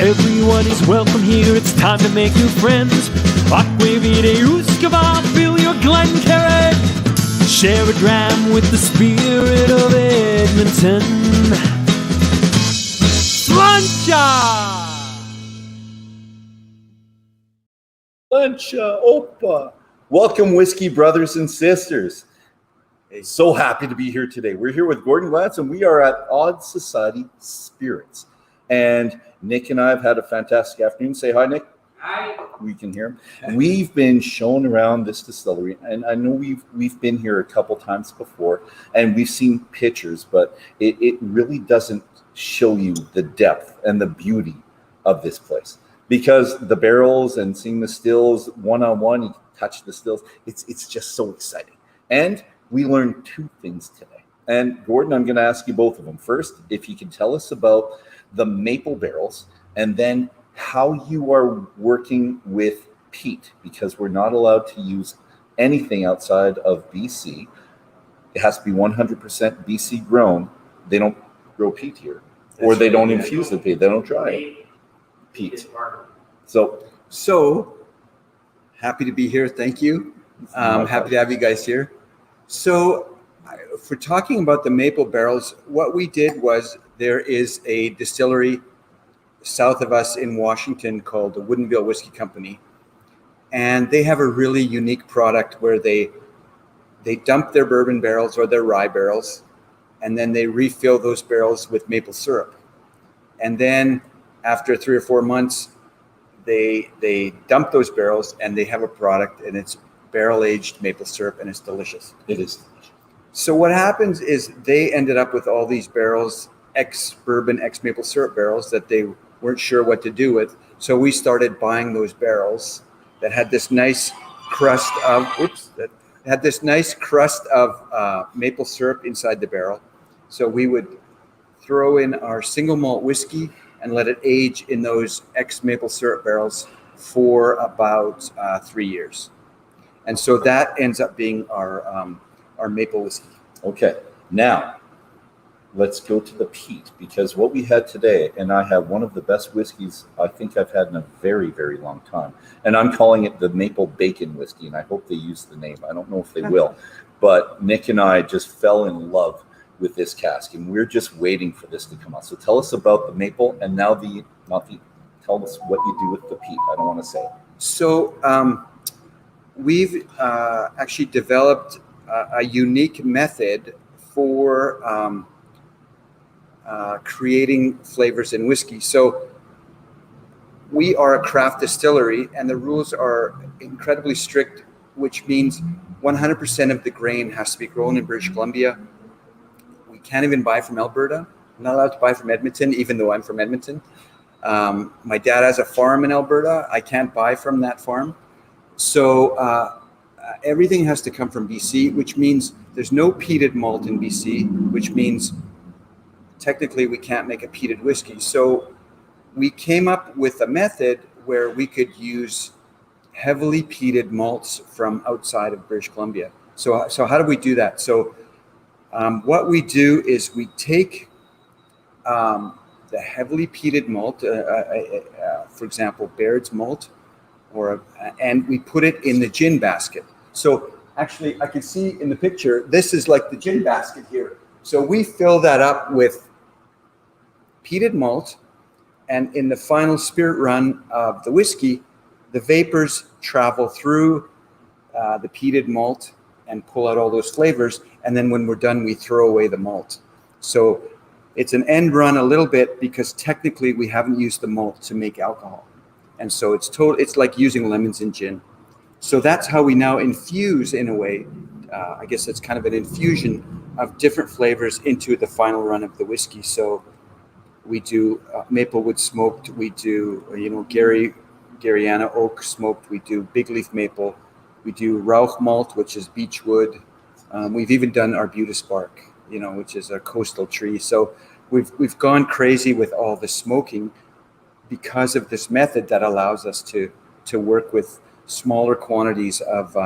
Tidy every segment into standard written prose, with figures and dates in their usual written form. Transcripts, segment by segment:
Everyone is welcome here, it's time to make new friends. Aquavide Uskava, fill your Glencairn. Share a dram with the spirit of Edmonton. Plancha Opa. Welcome, whiskey brothers and sisters. So happy to be here today. We're here with Gordon Glatz, and we are at Odd Society Spirits. And Nick and I have had a fantastic afternoon. Say hi, Nick. Hi. We can hear him. We've been shown around this distillery, and I know we've been here a couple times before, and we've seen pictures, but it really doesn't show you the depth and the beauty of this place. Because the barrels and seeing the stills one-on-one, you can touch the stills. It's just so exciting. And we learned two things today. And Gordon, I'm going to ask you both of them. First, if you can tell us about the maple barrels, and then how you are working with peat, because we're not allowed to use anything outside of BC. It has to be 100% BC grown. They don't grow peat here, or they don't infuse the peat. They don't dry peat. So happy to be here. Thank you. Happy to have you guys here. So if we're talking about the maple barrels, what we did was there is a distillery south of us in Washington called the Woodinville Whiskey Company. And they have a really unique product where they dump their bourbon barrels or their rye barrels, and then they refill those barrels with maple syrup. And then after 3 or 4 months, they dump those barrels and they have a product, and it's barrel-aged maple syrup, and it's delicious. It is delicious. So what happens is they ended up with all these barrels, ex-bourbon, ex-maple syrup barrels that they weren't sure what to do with. So we started buying those barrels that had this nice crust of maple syrup inside the barrel. So we would throw in our single malt whiskey and let it age in those ex-maple syrup barrels for about 3 years. And so that ends up being our maple whiskey. Okay, now let's go to the peat, because what we had today, and I have one of the best whiskeys I think I've had in a very, very long time. And I'm calling it the Maple Bacon Whiskey, and I hope they use the name. I don't know if they will, but Nick and I just fell in love with this cask, and we're just waiting for this to come out. So tell us about the maple, and now tell us what you do with the peat. I don't want to say. So we've actually developed a unique method for creating flavors in whiskey. So we are a craft distillery, and the rules are incredibly strict, which means 100% of the grain has to be grown in British Columbia. We can't even buy from Alberta. I'm not allowed to buy from Edmonton, even though I'm from Edmonton. My dad has a farm in Alberta. I can't buy from that farm. So everything has to come from BC, which means there's no peated malt in BC, which means technically we can't make a peated whiskey. So we came up with a method where we could use heavily peated malts from outside of British Columbia. So how do we do that? So what we do is we take the heavily peated malt, for example, Baird's malt, and we put it in the gin basket. So actually, I can see in the picture, this is like the gin basket here. So we fill that up with peated malt, and in the final spirit run of the whiskey, the vapors travel through the peated malt and pull out all those flavors. And then when we're done, we throw away the malt. So it's an end run a little bit, because technically we haven't used the malt to make alcohol. And so it's like using lemons in gin. So that's how we now infuse, in a way, I guess it's kind of an infusion of different flavors into the final run of the whiskey. So we do Maplewood smoked, we do, Garyana oak smoked, we do big leaf maple, we do Rauch malt, which is beechwood. We've even done arbutus bark, which is a coastal tree. So we've gone crazy with all the smoking because of this method that allows us to work with smaller quantities of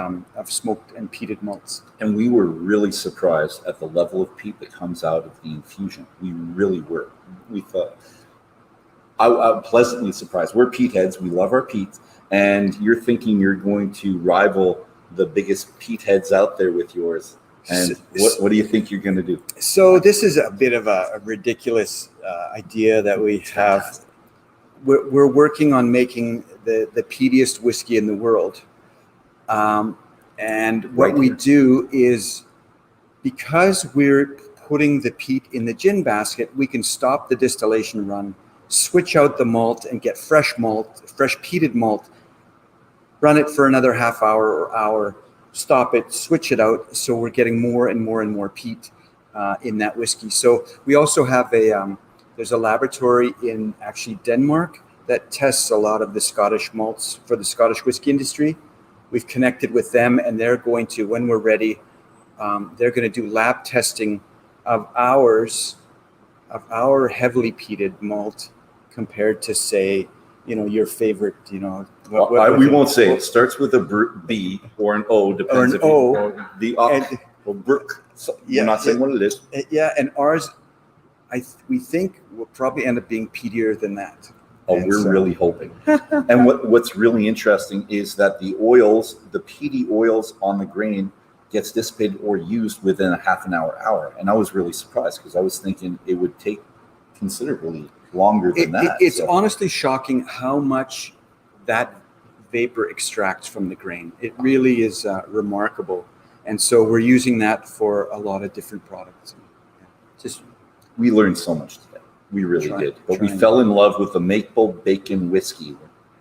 smoked and peated malts. And we were really surprised at the level of peat that comes out of the infusion. We really were. We thought, I'm pleasantly surprised. We're peat heads. We love our peat. And you're thinking you're going to rival the biggest peat heads out there with yours. And what do you think you're going to do? So this is a bit of a ridiculous idea that we have. We're working on making the peatiest whiskey in the world. And what we do is, because we're putting the peat in the gin basket, we can stop the distillation run, switch out the malt and get fresh peated malt, run it for another half hour or hour, stop it, switch it out. So we're getting more and more and more peat in that whiskey. So we also have there's a laboratory in actually Denmark that tests a lot of the Scottish malts for the Scottish whiskey industry. We've connected with them, and they're going to, when we're ready, they're going to do lab testing of our heavily peated malt compared to, say, your favorite, we won't say it starts with a B or an O, depends if or Brook. So we're not saying what it is. Yeah, and ours, we think will probably end up being peatier than that. Oh, we're really hoping. And what's really interesting is that the oils, the peaty oils on the grain, gets dissipated or used within a half an hour. And I was really surprised because I was thinking it would take considerably longer than that. It's honestly shocking how much that vapor extracts from the grain. It really is remarkable. And so we're using that for a lot of different products. We learned so much today. We really did. But we fell in love with the maple bacon whiskey.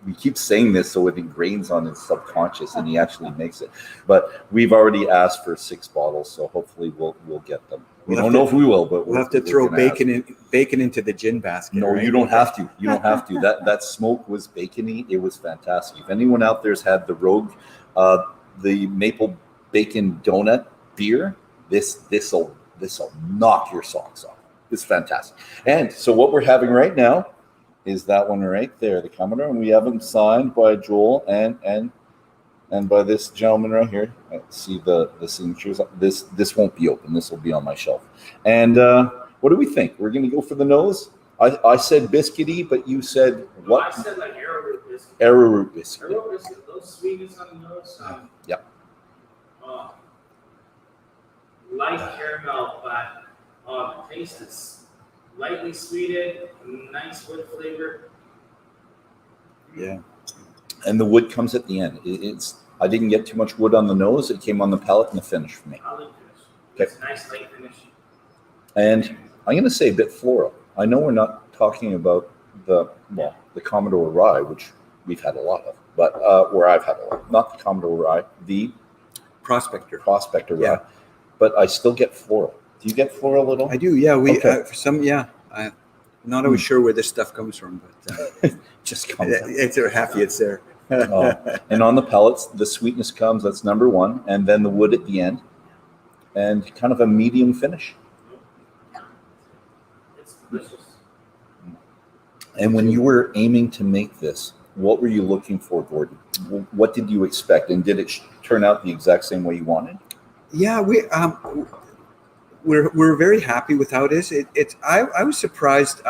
We keep saying this so it ingrains on his subconscious, and he actually makes it. But we've already asked for 6 bottles, so hopefully we'll get them. We don't know if we will, but we'll have to throw bacon into the gin basket. No, right? You don't have to. You don't have to. That smoke was bacony. It was fantastic. If anyone out there's had the Rogue, the maple bacon donut beer, this'll knock your socks off. It's fantastic. And so what we're having right now is that one right there, the Commodore, and we have them signed by Joel and by this gentleman right here. See the signatures. This won't be open. This will be on my shelf. And what do we think? We're going to go for the nose. I said biscuity, but you said what? I said like arrowroot biscuit. Arrowroot biscuit. Arrowroot biscuit. Those sweetness on the nose. Yeah. Light caramel, but the taste is lightly sweetened, nice wood flavor. Yeah. And the wood comes at the end. I didn't get too much wood on the nose. It came on the palate and the finish for me. Finish. Okay. It's a nice light finish. And I'm going to say a bit floral. I know we're not talking about the Commodore Rye, which we've had a lot of, but where I've had a lot. Not the Commodore Rye, the Prospector Rye. But I still get floral. Do you get floral at all? I do, yeah. I'm not always sure where this stuff comes from, but just comes. It's happy it's there. And on the pellets, the sweetness comes. That's number one, and then the wood at the end, and kind of a medium finish. It's delicious. And when you were aiming to make this, what were you looking for, Gordon? What did you expect, and did it turn out the exact same way you wanted? Yeah, we're very happy with how it is. I was surprised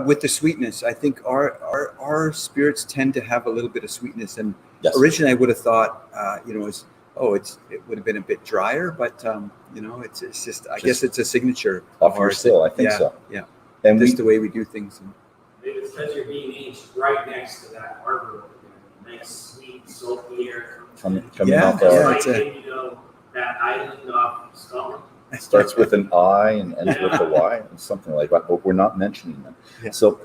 with the sweetness. I think our spirits tend to have a little bit of sweetness, and originally I would have thought it would have been a bit drier, but it's just I guess it's a signature of our still. I think so. Yeah, and just the way we do things. Maybe it's because you're being aged right next to that harbor, nice sweet salty air coming off that island of Scotland. It starts with an I and ends with a Y, and something like that, but we're not mentioning them. Yeah. So,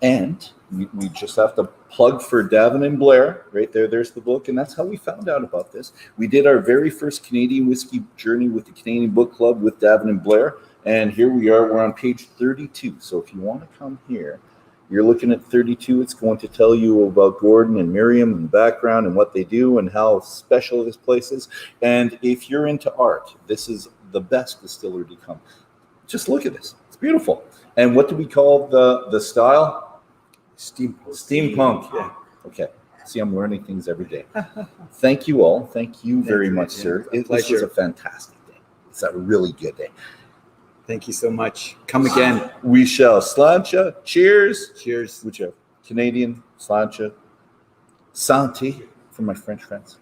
and we just have to plug for Davin and Blair right there. There's the book, and that's how we found out about this. We did our very first Canadian Whisky Journey with the Canadian Book Club with Davin and Blair, and here we are. We're on page 32. So if you want to come here, you're looking at 32. It's going to tell you about Gordon and Miriam and the background and what they do and how special this place is. And if you're into art, this is the best distillery to come. Just look at this. It's beautiful. And what do we call the style? Steampunk. Yeah. Okay. See, I'm learning things every day. Thank you all. Thank you very much, sir. This was a fantastic day. It's a really good day. Thank you so much. Come again. We shall. Slancha. Cheers. Cheers. Whichever. Canadian. Slancha. Santé for my French friends.